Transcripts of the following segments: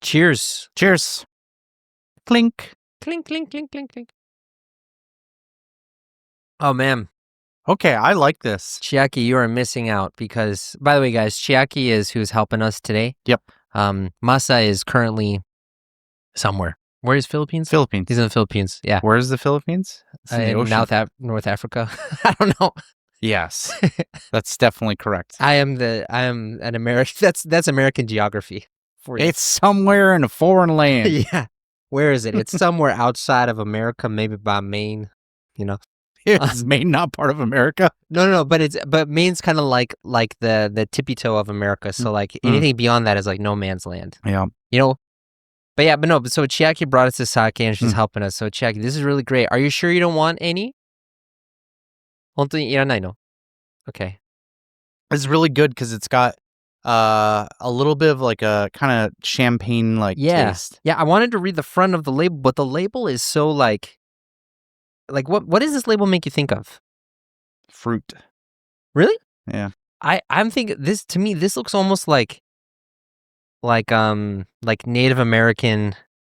Cheers. Cheers. Clink. Clink, clink, clink, clink, clink. Oh, man. Okay, I like this. Chiaki, you are missing out because, by the way, guys, Chiaki is who's helping us today. Yep. Masa is currently somewhere. Where is Philippines? Philippines. He's in the Philippines. Yeah. Where's the Philippines? It's in the ocean. North Africa. I don't know. Yes, that's definitely correct. I am an American. That's American geography for you. It's somewhere in a foreign land. Yeah. Where is it? It's somewhere outside of America, maybe by Maine. You know. Is Maine not part of America? No, but Maine's kind of like the tippy toe of America. So like anything beyond that is like no man's land. Yeah. You know. But so Chiaki brought us to sake and she's helping us. So Chiaki, this is really great. Are you sure you don't want any? 本当にいらないの? Okay. It's really good because it's got a little bit of like a kind of champagne like taste. Yeah, I wanted to read the front of the label, but the label is so like what does this label make you think of? Fruit. Really? Yeah. I'm thinking this, to me, this looks almost like Native American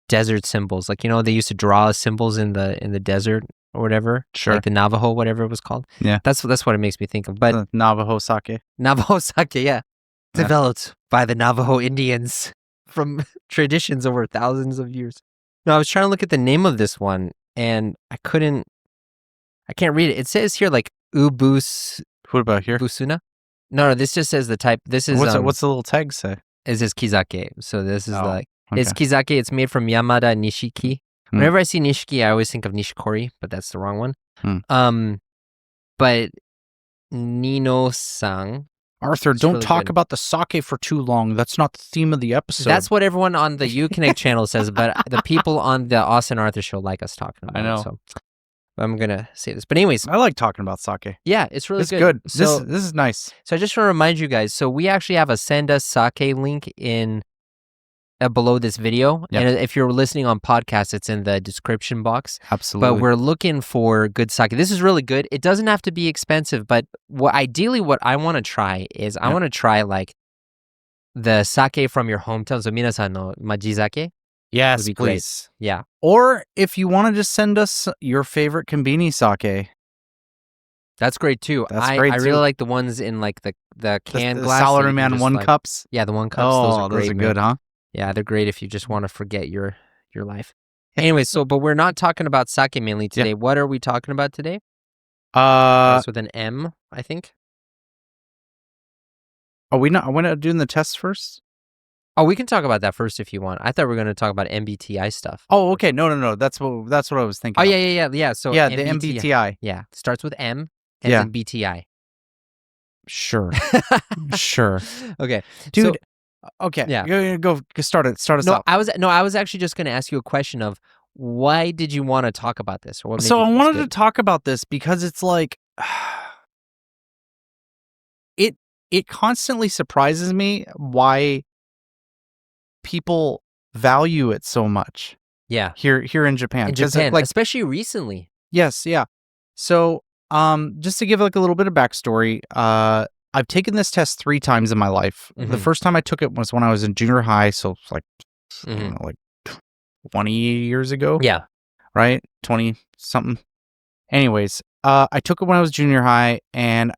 desert symbols. Like, you know, they used to draw symbols in the desert or whatever. Sure. Like the Navajo, whatever it was called. Yeah. That's what it makes me think of. But Navajo sake. Navajo sake, yeah. Developed by the Navajo Indians from traditions over thousands of years. No, I was trying to look at the name of this one and I can't read it. It says here like Ubus. What about here? Busuna? No, this just says the type. This is what's the little tag say? It says kizake. So this is okay. It's kizake. It's made from Yamada Nishiki. Whenever I see Nishiki, I always think of Nishikori, but that's the wrong one. But Nino-san. Arthur, don't really talk about the sake for too long. That's not the theme of the episode. That's what everyone on the Uconnect channel says, but the people on the Austin Arthur show like us talking about it. I know. So I'm going to say this. But anyways. I like talking about sake. Yeah, it's really good. So, this is nice. So I just want to remind you guys, so we actually have a send us sake link in below this video. Yep. And if you're listening on podcast, it's in the description box. Absolutely. But we're looking for good sake. This is really good. It doesn't have to be expensive, but ideally what I want to try is I want to try like the sake from your hometown. So minasan no majizake. Yes, please. Great. Yeah. Or if you want to just send us your favorite konbini sake. That's great too. I really like the ones in like the can glass. The Salaryman 1 cups. Yeah, the 1 cups. Oh, those are great. Those are good, huh? Yeah, they're great if you just want to forget your life. Anyway, but we're not talking about sake mainly today. Yeah. What are we talking about today? Starts with an M, I think. Are we not doing the test first? Oh, we can talk about that first if you want. I thought we were going to talk about MBTI stuff. Oh, okay. No. That's what I was thinking. Oh, yeah. So yeah, the MBTI. Yeah, starts with M and then BTI. Sure. Sure. Okay, dude. Okay. Yeah. Go start us off. I was actually just going to ask you a question of why did you want to talk about this? Or so I wanted to talk about this because it's like it constantly surprises me why people value it so much. Yeah. Here in Japan. In Japan, like, especially recently. Yes, yeah. So just to give like a little bit of backstory, I've taken this test 3 times in my life. The first time I took it was when I was in junior high, so it's like, I don't know, like 20 years ago. Yeah. Right? 20 something. Anyways, I took it when I was junior high, and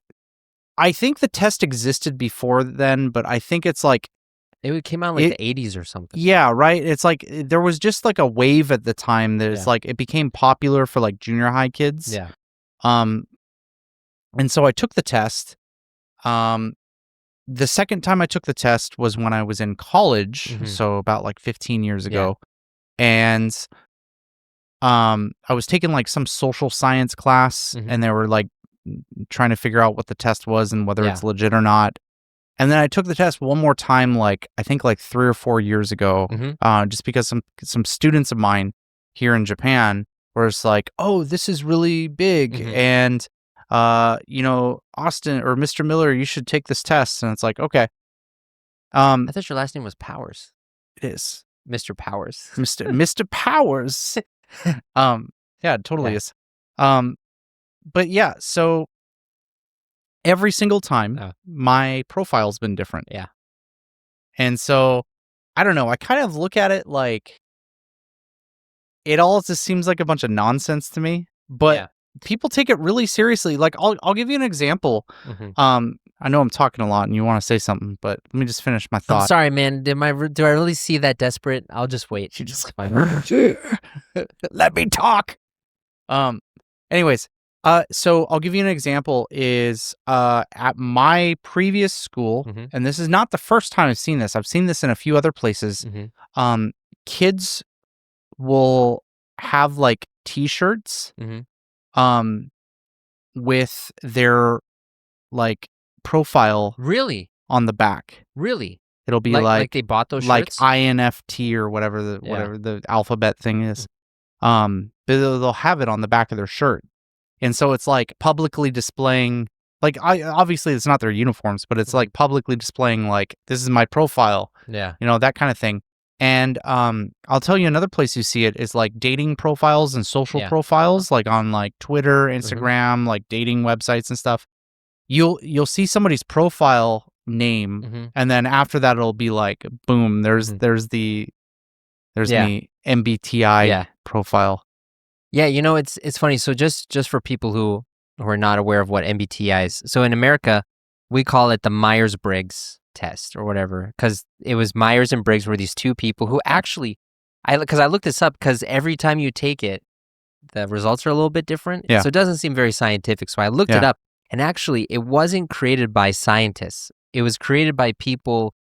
I think the test existed before then, but I think it's like it came out like the 80s or something. Yeah, right? It's like there was just like a wave at the time that it's like it became popular for like junior high kids. Yeah. And so I took the test. The second time I took the test was when I was in college, so about like 15 years ago. And I was taking like some social science class, and they were like trying to figure out what the test was and whether it's legit or not. And then I took the test one more time, like I think like 3 or 4 years ago, just because some students of mine here in Japan were just like, "Oh, this is really big," and you know, Austin or Mr. Miller, you should take this test. And it's like, okay. I thought your last name was Powers. It is Mr. Powers. Mr. Powers. Yeah, it totally is. But yeah, so every single time my profile's been different. Yeah. And so I don't know. I kind of look at it like it all just seems like a bunch of nonsense to me, but people take it really seriously. Like I'll give you an example. I know I'm talking a lot and you want to say something, but let me just finish my thought. I'm sorry, man. Do I really see that desperate? I'll just wait. You just let me talk. Anyways, so I'll give you an example is at my previous school, and this is not the first time I've seen this. I've seen this in a few other places. Kids will have like t-shirts with their like profile on the back. It'll be like they bought those like shirts? INFT or whatever the alphabet thing is. But they'll have it on the back of their shirt. And so it's like publicly displaying, like obviously it's not their uniforms, but it's like publicly displaying like, this is my profile. Yeah. You know, that kind of thing. And I'll tell you another place you see it is like dating profiles and social profiles, like on like Twitter, Instagram, like dating websites and stuff. You'll see somebody's profile name, and then after that it'll be like, boom, there's the MBTI profile. Yeah, you know, it's funny. So just for people who are not aware of what MBTI is, so in America, we call it the Myers-Briggs test or whatever, because it was Myers and Briggs were these two people who actually, because I looked this up, because every time you take it, the results are a little bit different. So it doesn't seem very scientific. So I looked it up, and actually it wasn't created by scientists. It was created by people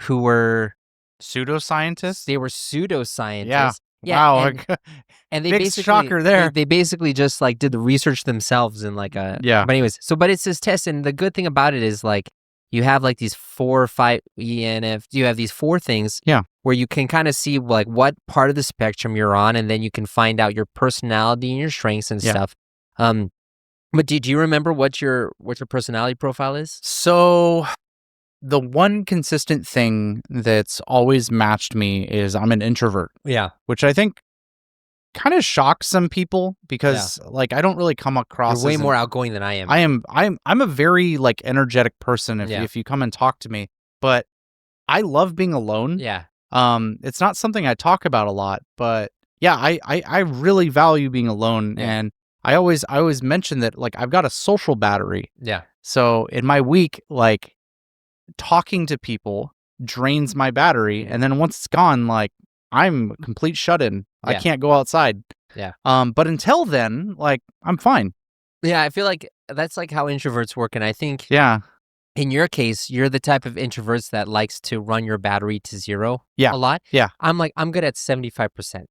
who were pseudoscientists. They were pseudoscientists. Yeah. Wow. And they big basically shocker there. They basically just like did the research themselves in like a But anyways, but it's this test, and the good thing about it is like you have like these 4 or 5 ENF. You have these 4 things. Where you can kind of see like what part of the spectrum you're on, and then you can find out your personality and your strengths and stuff. But do you remember what your personality profile is? So the one consistent thing that's always matched me is I'm an introvert. Which I think kind of shocks some people because like I don't really come across You're way more outgoing than I am. I'm a very like energetic person if you come and talk to me, but I love being alone. It's not something I talk about a lot, but I really value being alone, and I always mention that like I've got a social battery. So in my week, like talking to people drains my battery, and then once it's gone, like I'm a complete shut-in. I can't go outside. But until then, like I'm fine. I feel like that's like how introverts work, and I think in your case, you're the type of introverts that likes to run your battery to 0 a lot. I'm like, I'm good at 75%.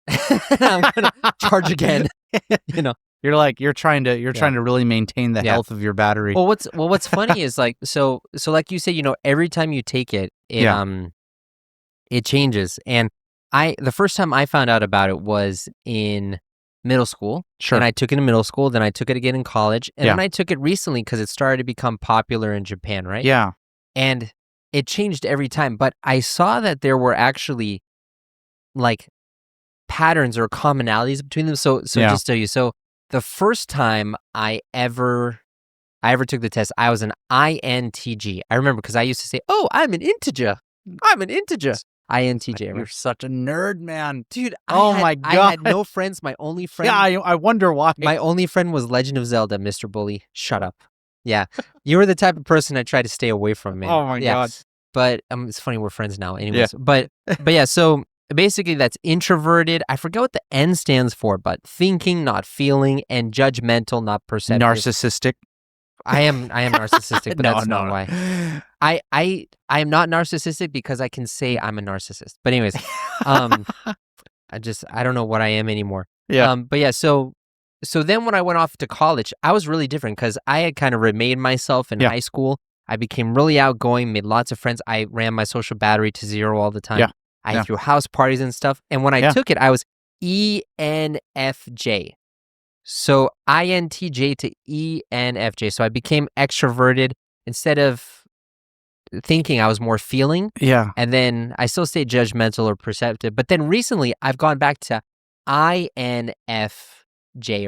I'm gonna charge again. You know. You're trying to really maintain the health of your battery. Well, what's funny is like so like you said, you know, every time you take it, it changes. And the first time I found out about it was in middle school. And I took it in middle school, then I took it again in college, and then I took it recently because it started to become popular in Japan, right? And it changed every time, but I saw that there were actually like patterns or commonalities between them. So just to tell you, so the first time I ever took the test, I was an INTJ. I remember because I used to say, "Oh, I'm an integer. I'm an integer." INTJ. You're such a nerd, man. Dude, my God. I had no friends. My only friend... I wonder why. My only friend was Legend of Zelda, Mr. Bully. Shut up. Yeah. You were the type of person I try to stay away from, man. Oh, my God. But it's funny, we're friends now anyways. But yeah, so basically that's introverted. I forget what the N stands for, but thinking, not feeling, and judgmental, not perceptive. Narcissistic. I am narcissistic, but that's not why. I am not narcissistic because I can say I'm a narcissist. But anyways, I don't know what I am anymore. But yeah, so then when I went off to college, I was really different because I had kind of remade myself in high school. I became really outgoing, made lots of friends. I ran my social battery to 0 all the time. I threw house parties and stuff. And when I took it, I was ENFJ. So INTJ to ENFJ. So I became extroverted. Instead of thinking, I was more feeling. And then I still stayed judgmental or perceptive. But then recently, I've gone back to INFJ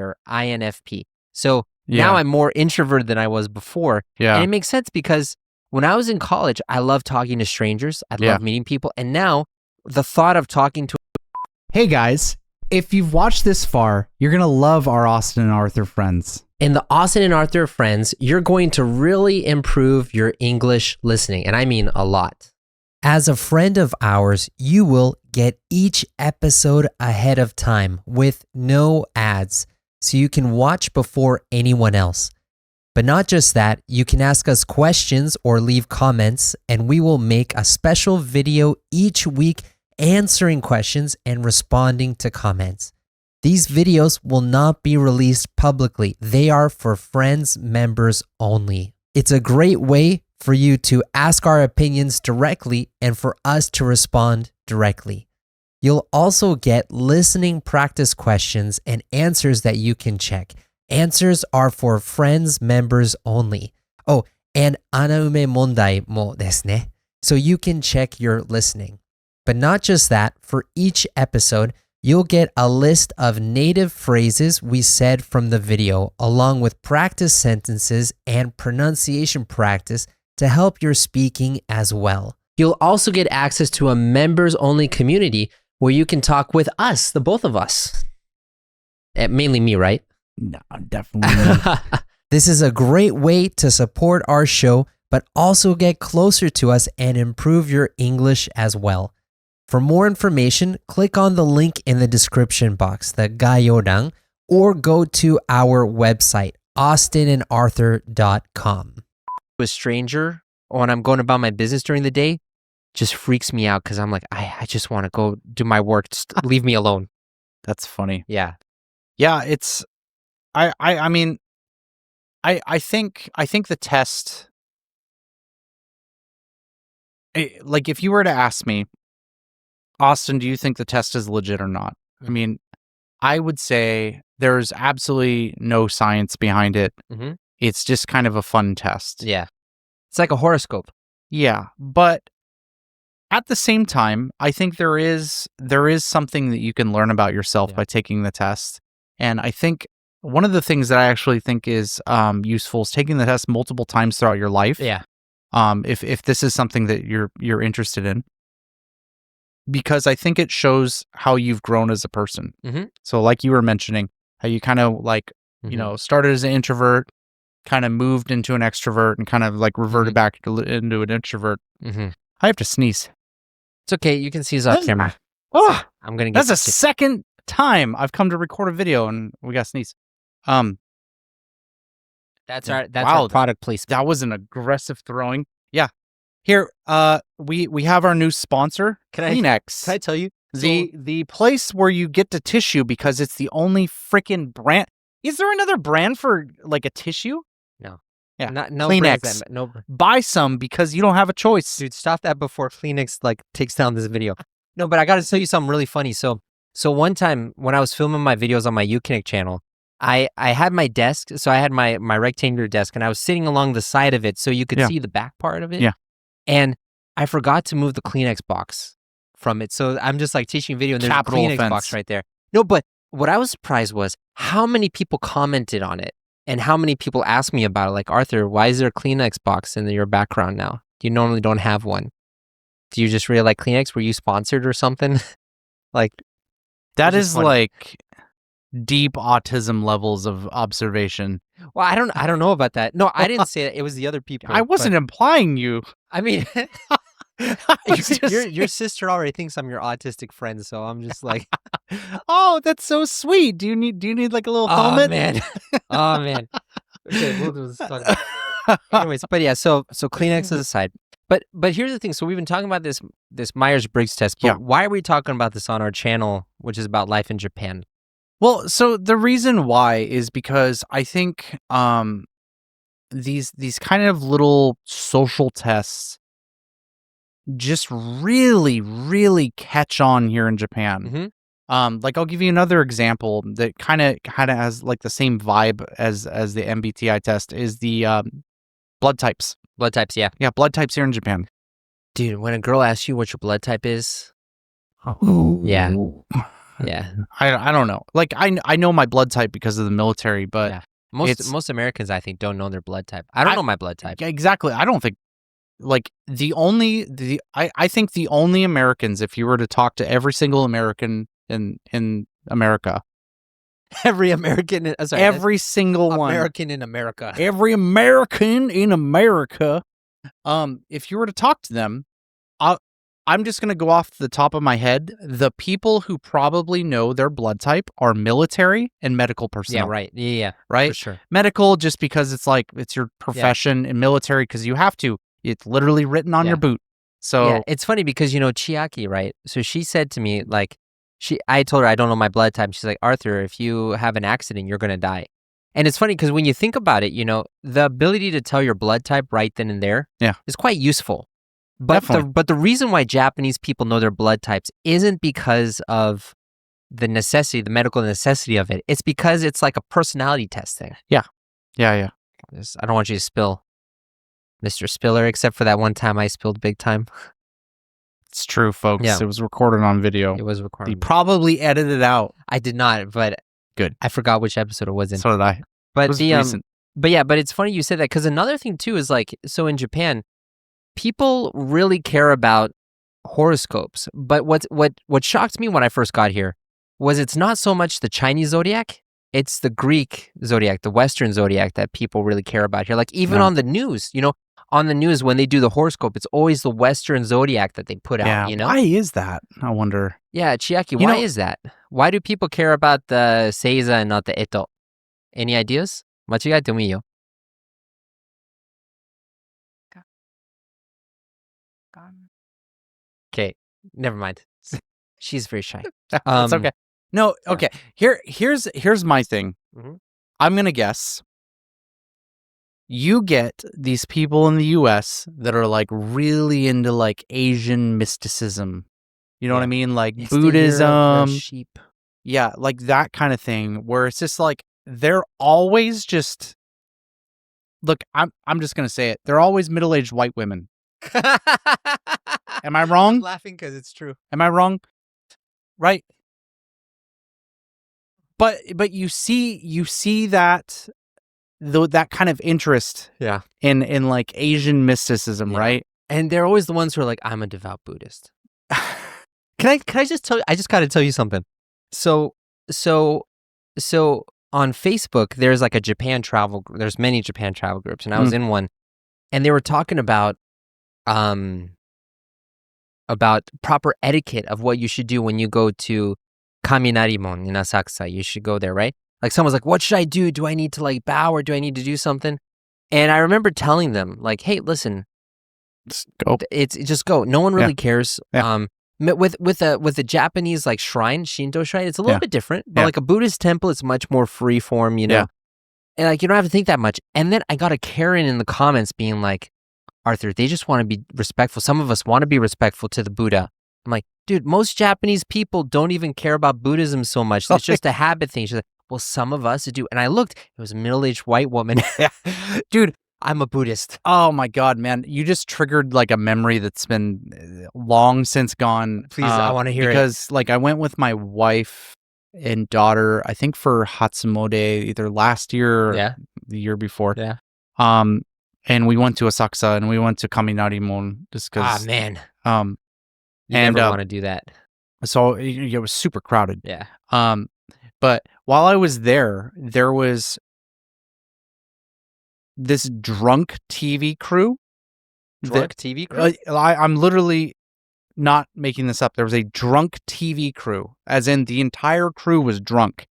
or INFP. So now I'm more introverted than I was before. And it makes sense because when I was in college, I loved talking to strangers. I loved meeting people. And now the thought of talking to. Hey guys, if you've watched this far, you're going to love our Austin and Arthur friends. In the Austin and Arthur friends, you're going to really improve your English listening, and I mean a lot. As a friend of ours, you will get each episode ahead of time with no ads, so you can watch before anyone else. But not just that, you can ask us questions or leave comments, and we will make a special video each week answering questions and responding to comments. These videos will not be released publicly. They are for friends, members only. It's a great way for you to ask our opinions directly and for us to respond directly. You'll also get listening practice questions and answers that you can check. Answers are for friends, members only. Oh, and anaume mondai mo desu ne. So you can check your listening. But not just that, for each episode, you'll get a list of native phrases we said from the video, along with practice sentences and pronunciation practice to help your speaking as well. You'll also get access to a members-only community where you can talk with us, the both of us. Mainly me, right? No, definitely not. This is a great way to support our show, but also get closer to us and improve your English as well. For more information, click on the link in the description box, the gayorang, or go to our website, austinandarthur.com. A stranger, when I'm going about my business during the day, just freaks me out because I'm like, I just want to go do my work. Just leave me alone. That's funny. Yeah. Yeah, it's I mean I think the test, like if you were to ask me, Austin, do you think the test is legit or not? I mean, I would say there's absolutely no science behind it. Mm-hmm. It's just kind of a fun test. Yeah. It's like a horoscope. Yeah, but at the same time, I think there is something that you can learn about yourself by taking the test. And I think one of the things that I actually think is useful is taking the test multiple times throughout your life. Yeah. If this is something that you're interested in, because I think it shows how you've grown as a person. Mm-hmm. So, like you were mentioning, how you kind of like started as an introvert, kind of moved into an extrovert, and kind of like reverted back into an introvert. Mm-hmm. I have to sneeze. It's okay. You can seize off camera. Oh, I'm gonna get. That's the second time I've come to record a video and we got sneeze. That's our product placement. That was an aggressive throwing. Yeah. Here, we have our new sponsor, Kleenex. Can I tell you the place where you get the tissue because it's the only freaking brand. Is there another brand for like a tissue? No. Yeah. No Kleenex. No. Buy some because you don't have a choice. Dude, stop that before Kleenex like takes down this video. No, but I got to tell you something really funny. So one time when I was filming my videos on my UConnect channel, I had my desk. So I had my rectangular desk and I was sitting along the side of it so you could see the back part of it. Yeah. And I forgot to move the Kleenex box from it. So I'm just like teaching video and there's a Kleenex box right there. No, but what I was surprised was how many people commented on it and how many people asked me about it. Like, Arthur, why is there a Kleenex box in your background now? You normally don't have one. Do you just really like Kleenex? Were you sponsored or something? Like, that is like deep autism levels of observation. Well, I don't know about that. No, I didn't say that. It was the other people. I wasn't implying you. I mean, your sister already thinks I'm your autistic friend, so I'm just like, oh, that's so sweet. Do you need like a little helmet? Oh man. Okay, we'll do this. Anyways, but yeah, so Kleenex aside. But here's the thing. So we've been talking about this Myers-Briggs test, but why are we talking about this on our channel, which is about life in Japan? Well, so the reason why is because I think these kind of little social tests just really, really catch on here in Japan. Mm-hmm. Like I'll give you another example that kind of has like the same vibe as the MBTI test is the blood types. Blood types, yeah. Yeah, blood types here in Japan. Dude, when a girl asks you what your blood type is, yeah. I don't know. Like I know my blood type because of the military, but most Americans I think don't know their blood type. I don't know my blood type. Exactly. I don't think like I think the only Americans, if you were to talk to every single American in America, every American, every single American in America, every American in America, if you were to talk to them, I'm just going to go off the top of my head. The people who probably know their blood type are military and medical personnel. Yeah, right. Yeah, right. For sure. Medical, just because it's like it's your profession, and military because you have to. It's literally written on your boot. So yeah, it's funny because Chiaki, right? So she said to me like, I told her I don't know my blood type. She's like, Arthur, if you have an accident, you're gonna die. And it's funny because when you think about it, the ability to tell your blood type right then and there, is quite useful. But the reason why Japanese people know their blood types isn't because of the medical necessity of it. It's because it's like a personality test thing. Yeah. I don't want you to spill, Mr. Spiller, except for that one time I spilled big time. It's true, folks. Yeah. It was recorded on video. It was recorded. You probably edited it out. I did not, but good. I forgot which episode it was in. So did I. But it was recent. But it's funny you said that because another thing too is like, so in Japan, people really care about horoscopes. But what shocked me when I first got here was it's not so much the Chinese zodiac, it's the Greek zodiac, the Western zodiac that people really care about here. Like even on the news, on the news when they do the horoscope, it's always the Western zodiac that they put out. Why is that? I wonder. Yeah, Chiaki, why is that? Why do people care about the Seiza and not the Eto? Any ideas? 間違えてもいいよ. Okay, never mind. She's very shy. It's okay. No, okay. Here's my thing. Mm-hmm. I'm gonna guess. You get these people in the U.S. that are like really into like Asian mysticism. You know what I mean? Like it's Buddhism. The sheep. Yeah, like that kind of thing. Where it's just like they're always just. Look, I'm just gonna say it. They're always middle-aged white women. Am I wrong? I'm laughing because it's true. Am I wrong? Right. But you see that that kind of interest in like Asian mysticism, right? And they're always the ones who are like, I'm a devout Buddhist. Can I just tell you, I just got to tell you something. So on Facebook, there's like a Japan travel, there's many Japan travel groups, and I was in one, and they were talking about proper etiquette of what you should do when you go to Kaminarimon in Asakusa. You should go there, right? Like someone's like, what should I do? Do I need to like bow or do I need to do something? And I remember telling them like, hey, listen, just go. Just go. No one really cares. Yeah. With a Japanese like shrine, Shinto shrine, it's a little bit different. But like a Buddhist temple, it's much more free form, And like you don't have to think that much. And then I got a Karen in the comments being like, Arthur, they just want to be respectful. Some of us want to be respectful to the Buddha. I'm like, dude, most Japanese people don't even care about Buddhism so much. It's just a habit thing. She's like, well, some of us do. And I looked, it was a middle-aged white woman. Dude, I'm a Buddhist. Oh my God, man. You just triggered like a memory that's been long since gone. Please, I want to hear because like I went with my wife and daughter, I think for Hatsumode either last year or the year before. Yeah. And we went to Asakusa and we went to Kaminarimon just because. Ah, man. You never want to do that. So it was super crowded. Yeah. But while I was there was this drunk TV crew. TV crew? I'm literally not making this up. There was a drunk TV crew, as in the entire crew was drunk.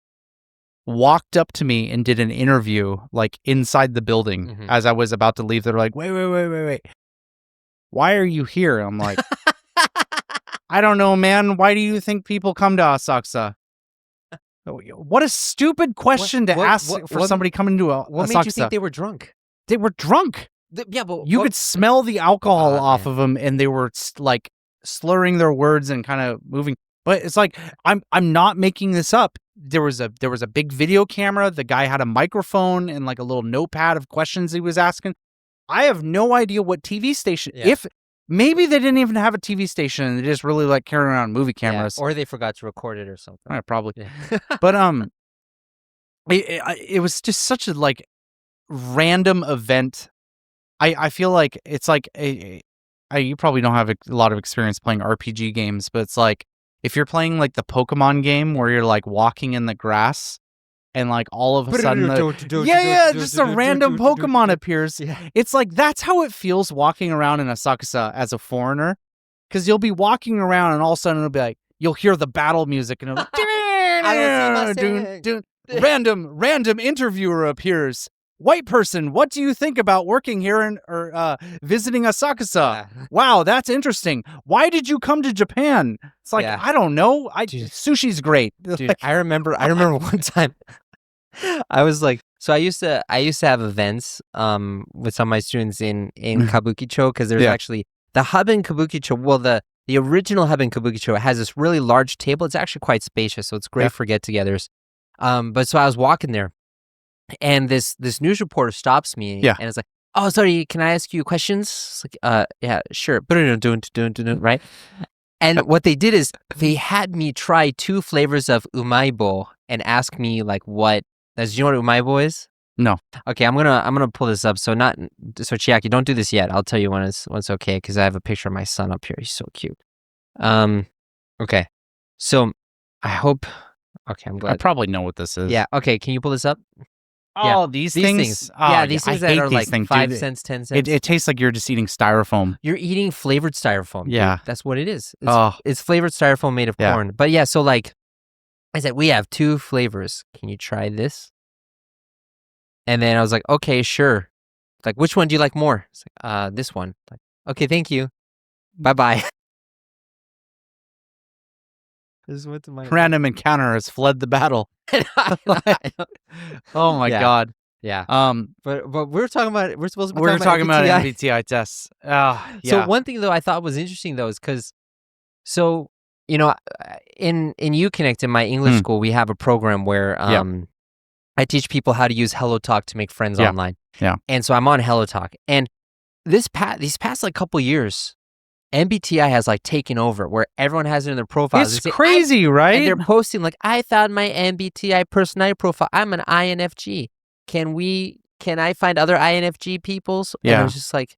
Walked up to me and did an interview like inside the building as I was about to leave. They're like, wait. Why are you here? I'm like, I don't know, man. Why do you think people come to Asakusa? What a stupid question to ask for somebody coming to Asakusa. What made you think they were drunk? They were drunk. Yeah, but you could smell the alcohol off of them, and they were like slurring their words and kind of moving. But it's like I'm not making this up. There was a big video camera. The guy had a microphone and like a little notepad of questions he was asking. I have no idea what TV station. Yeah. If maybe they didn't even have a TV station and they just really like carrying around movie cameras, or they forgot to record it or something. Probably. Yeah. But it was just such a like random event. I feel like it's like you probably don't have a lot of experience playing RPG games, but it's like if you're playing like the Pokemon game where you're like walking in the grass and like all of a sudden just a random Pokemon appears. Yeah. It's like that's how it feels walking around in Asakusa as a foreigner, because you'll be walking around and all of a sudden it'll be like you'll hear the battle music and it'll random interviewer appears. White person, what do you think about working here or visiting Asakusa? Yeah. Wow, that's interesting. Why did you come to Japan? It's like, I don't know. Sushi's great. Dude, I remember one time I was like, so I used to have events with some of my students in Kabukicho, because there's actually the hub in Kabukicho. Well, the original hub in Kabukicho has this really large table. It's actually quite spacious, so it's great for get-togethers. But so I was walking there, and this news reporter stops me, and it's like, "Oh, sorry, can I ask you questions?" It's like, yeah, sure. Right? And what they did is they had me try 2 flavors of umaibo and ask me like what. Do you know what umaibo is? No. Okay, I'm gonna pull this up. So Chiaki, don't do this yet. I'll tell you when it's okay, because I have a picture of my son up here. He's so cute. Okay. So I hope. Okay, I'm glad. I probably know what this is. Yeah. Okay. Can you pull this up? Oh, these things. Oh, yeah, these things that are like 5 cents, 10 cents. It tastes like you're just eating styrofoam. You're eating flavored styrofoam. Yeah, dude. That's what it is. It's, it's flavored styrofoam made of corn. But yeah, so like I said, we have 2 flavors. Can you try this? And then I was like, okay, sure. Like, which one do you like more? It's like, this one. Like, okay, thank you. Bye-bye. This went to my random encounter has fled the battle. Oh my god. Yeah. But we're talking about we're supposed to be talking about MBTI. MBTI tests. Yeah. So one thing though I thought was interesting though is because you know, in UConnect in my English school we have a program where I teach people how to use HelloTalk to make friends online. Yeah. And so I'm on HelloTalk, and these past like couple years, MBTI has like taken over, where everyone has it in their profiles. It's crazy, right? And they're posting like, I found my MBTI personality profile. I'm an INFJ. Can I find other INFJ peoples? And I was just like,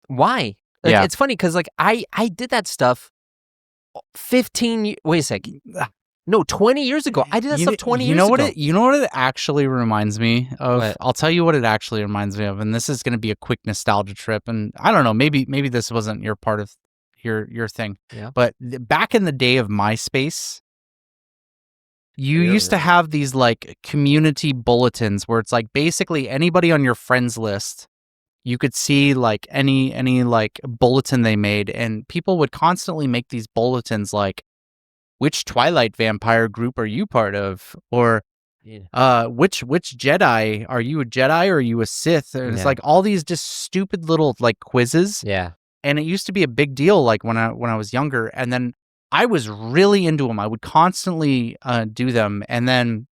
why? Like, it's funny because like I did that stuff wait a second. No, 20 years ago. I did that stuff 20 years ago. You know what it actually reminds me of? What? I'll tell you what it actually reminds me of, and this is going to be a quick nostalgia trip. And I don't know, maybe this wasn't your part of your thing. Yeah. But back in the day of MySpace, you used to have these like community bulletins where it's like basically anybody on your friends list, you could see like any like bulletin they made, and people would constantly make these bulletins like, which Twilight vampire group are you part of? Or which Jedi, are you a Jedi or are you a Sith? And it's like all these just stupid little like quizzes. Yeah. And it used to be a big deal like when I was younger, and then I was really into them. I would constantly do them. And then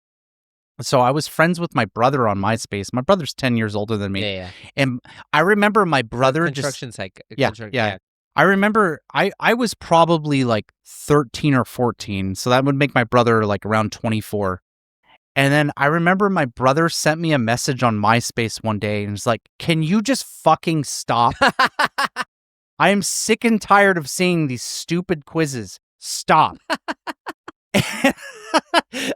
so I was friends with my brother on MySpace. My brother's 10 years older than me. Yeah. And I remember my brother construction site. Yeah. I remember I was probably like 13 or 14, so that would make my brother like around 24. And then I remember my brother sent me a message on MySpace one day and was like, "Can you just fucking stop? I am sick and tired of seeing these stupid quizzes. Stop."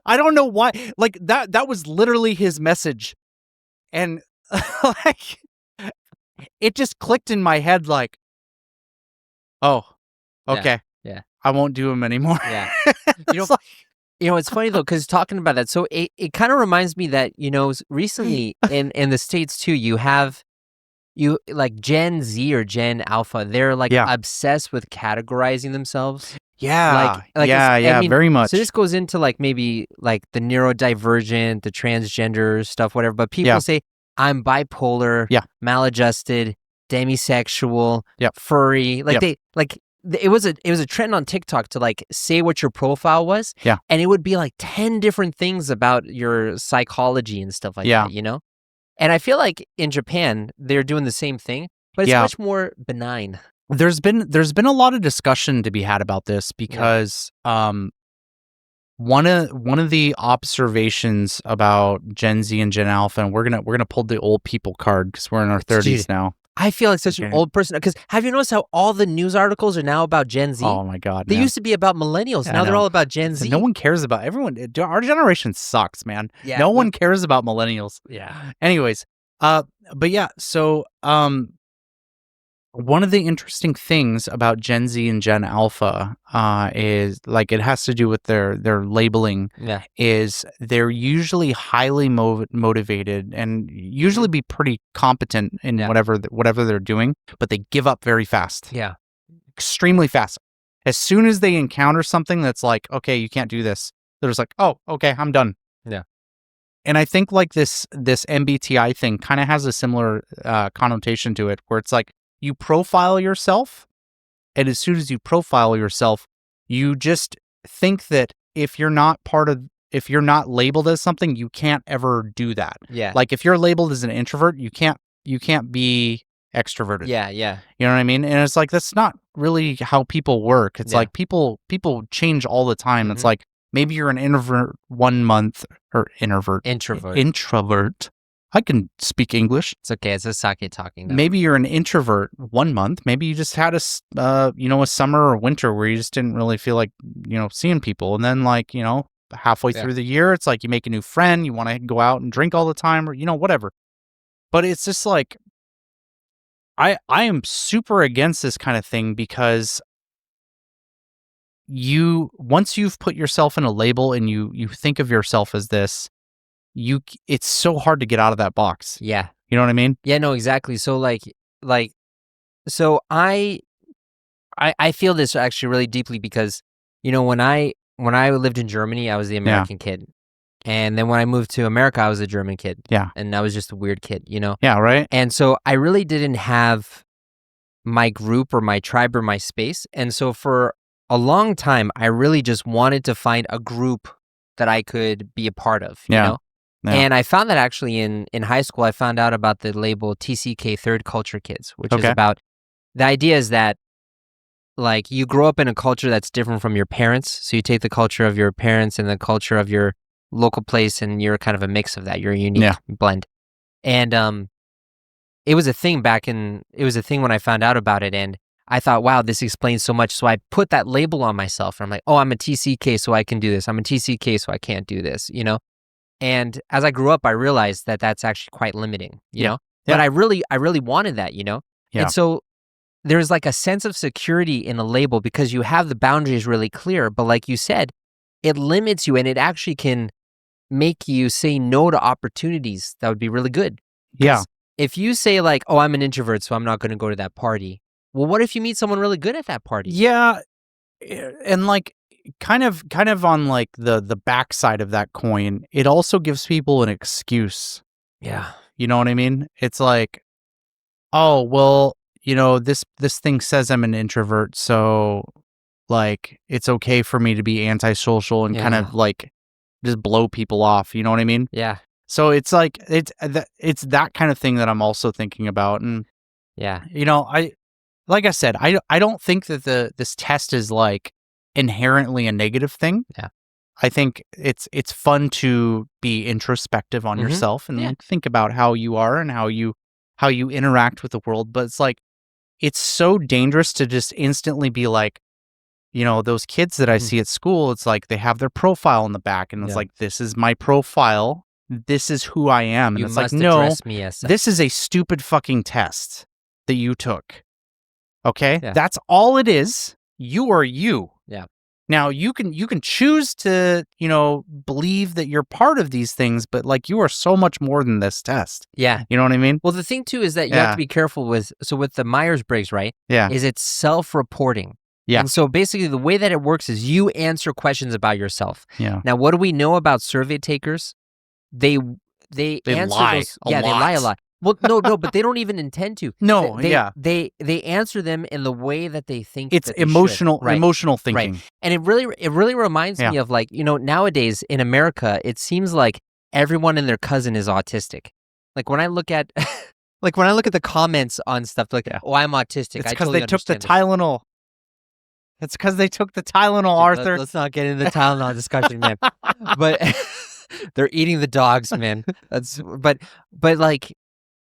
I don't know why. Like that was literally his message. And like it just clicked in my head like, oh, okay. Yeah. I won't do them anymore. Yeah. You know, it's funny though, because talking about that, so it kind of reminds me that, recently in the States too, you like Gen Z or Gen Alpha, they're like obsessed with categorizing themselves. Yeah. Like I mean, very much. So this goes into like maybe like the neurodivergent, the transgender stuff, whatever. But people say, I'm bipolar, maladjusted, demisexual, furry. Like it was a trend on TikTok to like say what your profile was. Yeah. And it would be like 10 different things about your psychology and stuff like that, And I feel like in Japan, they're doing the same thing, but it's much more benign. There's been a lot of discussion to be had about this because one of the observations about Gen Z and Gen Alpha, and we're gonna pull the old people card because we're in our 30s now. I feel like such an old person because have you noticed how all the news articles are now about Gen Z? Oh my God, they used to be about millennials. Now they're all about Gen Z. No one cares about everyone. Our generation sucks, man. Yeah, no one cares about millennials. Yeah. Anyways, but yeah, so one of the interesting things about Gen Z and Gen Alpha is like it has to do with their labeling. Yeah. Is they're usually highly motivated and usually be pretty competent in whatever they're doing, but they give up very fast. Yeah. Extremely fast. As soon as they encounter something that's like, okay, you can't do this, they're just like, oh, okay, I'm done. Yeah. And I think like this MBTI thing kind of has a similar connotation to it, where it's like, you profile yourself, and as soon as you profile yourself, you just think that if you're not labeled as something, you can't ever do that. Yeah. Like if you're labeled as an introvert, you can't be extroverted. Yeah, yeah. You know what I mean? And it's like that's not really how people work. It's like people change all the time. It's like maybe you're an introvert 1 month or introvert. I can speak English. It's okay. It's a sake talking. Though. Maybe you're an introvert 1 month. Maybe you just had a summer or winter where you just didn't really feel like, seeing people. And then like, halfway through the year, it's like you make a new friend. You want to go out and drink all the time or, whatever. But it's just like, I am super against this kind of thing because once you've put yourself in a label and you think of yourself as this, it's so hard to get out of that box. Yeah. You know what I mean? Yeah, no, exactly. So so I feel this actually really deeply because, when I lived in Germany, I was the American kid. And then when I moved to America, I was a German kid. Yeah. And I was just a weird kid, Yeah, right? And so I really didn't have my group or my tribe or my space. And so for a long time, I really just wanted to find a group that I could be a part of, you know? Yeah. And I found that actually in high school, I found out about the label TCK, Third Culture Kids, which is about, the idea is that like you grow up in a culture that's different from your parents. So you take the culture of your parents and the culture of your local place and you're kind of a mix of that. You're a unique blend. And it was a thing when I found out about it. And I thought, wow, this explains so much. So I put that label on myself. I'm like, oh, I'm a TCK, so I can do this. I'm a TCK, so I can't do this, And as I grew up, I realized that that's actually quite limiting, you know? But I really wanted that, Yeah. And so there's like a sense of security in the label because you have the boundaries really clear. But like you said, it limits you and it actually can make you say no to opportunities that would be really good. Yeah. If you say like, oh, I'm an introvert, so I'm not going to go to that party. Well, what if you meet someone really good at that party? Yeah. And like, kind of on like the backside of that coin, it also gives people an excuse. Yeah. You know what I mean? It's like, oh, well, this thing says I'm an introvert, so like it's okay for me to be antisocial and kind of like just blow people off. You know what I mean? Yeah. So it's like it's that kind of thing that I'm also thinking about. And like I said, I don't think that this test is like inherently a negative thing. Yeah. I think it's fun to be introspective on yourself and like think about how you are and how you interact with the world. But it's like, it's so dangerous to just instantly be like, those kids that I see at school, it's like they have their profile in the back and it's like, this is my profile. This is who I am. And you it's must like, no, address me as such. This is a stupid fucking test that you took. Okay? Yeah. That's all it is. You are you. Yeah. Now you can choose to, believe that you're part of these things, but like you are so much more than this test. Yeah. You know what I mean? Well, the thing too is that you have to be careful with the Myers-Briggs, right? Yeah. Is it's self-reporting. Yeah. And so basically the way that it works is you answer questions about yourself. Yeah. Now, what do we know about survey takers? They answer lie those, a lot. they lie a lot. Well, no, but they don't even intend to. No, they answer them in the way that they think. It's that they emotional thinking. Right. And it really reminds me of like, nowadays in America, it seems like everyone and their cousin is autistic. Like when I look at the comments on stuff like, oh, I'm autistic. It's because they took the Tylenol. It's because they took the Tylenol, Dude, Arthur. let's not get into the Tylenol discussion, man. But they're eating the dogs, man. But like,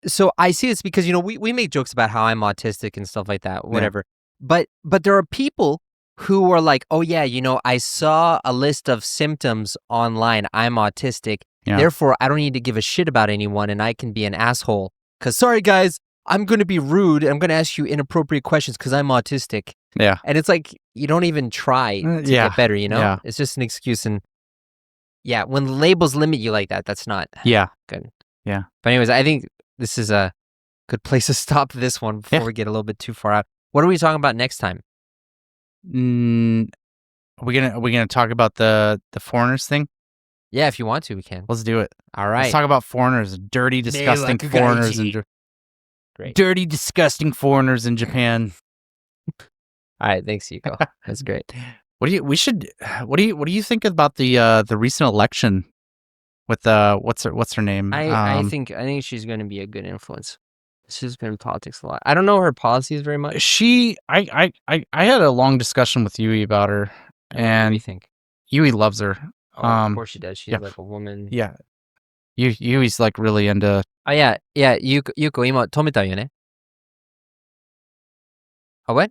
so I see this because, we make jokes about how I'm autistic and stuff like that, whatever. But there are people who are like, oh yeah, I saw a list of symptoms online. I'm autistic. Yeah. Therefore, I don't need to give a shit about anyone and I can be an asshole. Because, sorry guys, I'm going to be rude. I'm going to ask you inappropriate questions because I'm autistic. Yeah. And it's like, you don't even try to get better, Yeah. It's just an excuse. And yeah, when labels limit you like that, that's not good. Yeah. But anyways, I think this is a good place to stop this one before we get a little bit too far out. What are we talking about next time? Are we gonna talk about the foreigners thing? Yeah, if you want to, we can. Let's do it. All right. Let's talk about foreigners, dirty, disgusting foreigners Great. Dirty, disgusting foreigners in Japan. All right, thanks, Yuko. That's great. What do you think about the recent election with what's her name? I think she's going to be a good influence. She's been in politics a lot. I don't know her policies very much. I had a long discussion with Yui about her, and what do you think? Yui loves her. Oh, of course she does. She's like a woman. Yeah. Yui's like really into. Oh yeah. Yuko 今止めたよね。あ、what?